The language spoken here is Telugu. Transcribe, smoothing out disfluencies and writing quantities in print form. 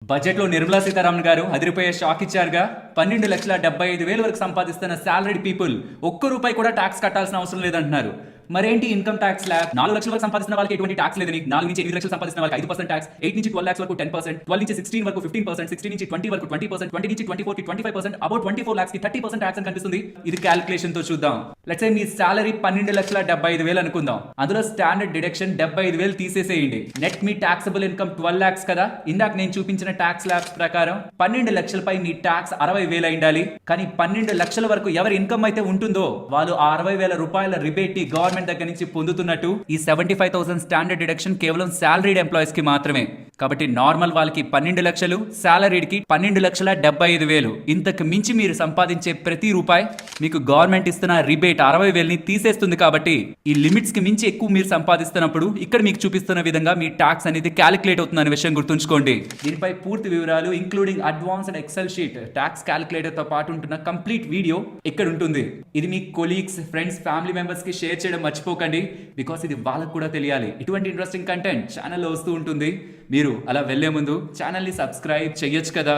బడ్జెట్లో నిర్మలా సీతారామన్ గారు అదిరిపోయే షాక్ ఇచ్చారుగా. 12,75,000 వరకు సంపాదిస్తున్న సాలరీడ్ పీపుల్ ఒక్క రూపాయి కూడా ట్యాక్స్ కట్టాల్సిన అవసరం లేదంటున్నారు. మరేంటి ఇన్కమ్ ట్యాక్స్ ల్యాబ్? 4 లక్షల వరకు సంపాదిస్తున్న వాళ్ళకి ఎటువంటి ట్యాక్స్ లేదని, 4 నుంచి 8 లక్షలు సంపాదిస్తున్న వాళ్ళకి 5% ట్యాక్స్, 8 నుంచి 12 lakhs వరకు 10%, 12 నుంచి 16 వరకు 15%, 16 నుంచి 20 వరకు 20%, 20 నుంచి 24 కి 25%, అబౌట్ 24 lakhs కి 30% ట్యాక్స్ అని కనిపిస్తుంది. ఇది క్యాలిక్యులేషన్ తో చూద్దాం. లెట్స్ సే మీ సాలరీ 12,75,000 అనుకుందాం. అందులో స్టాండర్డ్ డిడక్షన్ 75,000 తీసేసేయండి. నెట్ మీ టాక్సబుల్ ఇన్కమ్ 12 lakhs కదా. ఇందాక నేను చూపించిన ట్యాక్స్ ల్యాబ్స్ ప్రకారం 12 లక్షలపై మీ ట్యాక్స్ 60,000 అయిండాలి. కానీ 12 లక్షల వరకు ఎవరి ఇన్కమ్ అయితే ఉంటుందో వాళ్ళు ఆ 60,000 రూపాయల రిబేట్ ని గవర్నమెంట్ దగ్గర నుంచి పొందుతున్నట్టు. ఈ 75,000 స్టాండర్డ్ డిడక్షన్ కేవలం సాలరీడ్ ఎంప్లాయీస్ కి మాత్రమే. కాబట్టి నార్మల్ వాళ్ళకి 12 లక్షలు, సాలరీడ్ కి 12,75,000. ఇంతకు మించి మీరు సంపాదించే ప్రతి రూపాయి మీకు గవర్నమెంట్ ఇస్తున్న రిబేట్ 60,000 ని తీసేస్తుంది. కాబట్టి ఈ లిమిట్స్ కి మించి ఎక్కువ మీరు సంపాదిస్తున్నప్పుడు ఇక్కడ మీకు చూపిస్తున్న విధంగా మీ ట్యాక్స్ అనేది క్యాలిక్యులేట్ అవుతుందనే విషయం గుర్తుంచుకోండి. దీనిపై పూర్తి వివరాలు including advanced Excel sheet, tax calculator తో పాటు ఉంటున్న కంప్లీట్ వీడియో ఇక్కడ ఉంటుంది. ఇది మీ కొలీగ్స్, ఫ్రెండ్స్, ఫ్యామిలీ మెంబర్స్ కి షేర్ చేయడం మర్చిపోకండి. బికాస్ ఇది వాళ్ళకు కూడా తెలియాలి. ఇటువంటి ఇంట్రెస్టింగ్ కంటెంట్ ఛానల్లో వస్తూ ఉంటుంది. మీరు అలా వెళ్లే ముందు ఛానల్ని సబ్స్క్రైబ్ చేయొచ్చు కదా.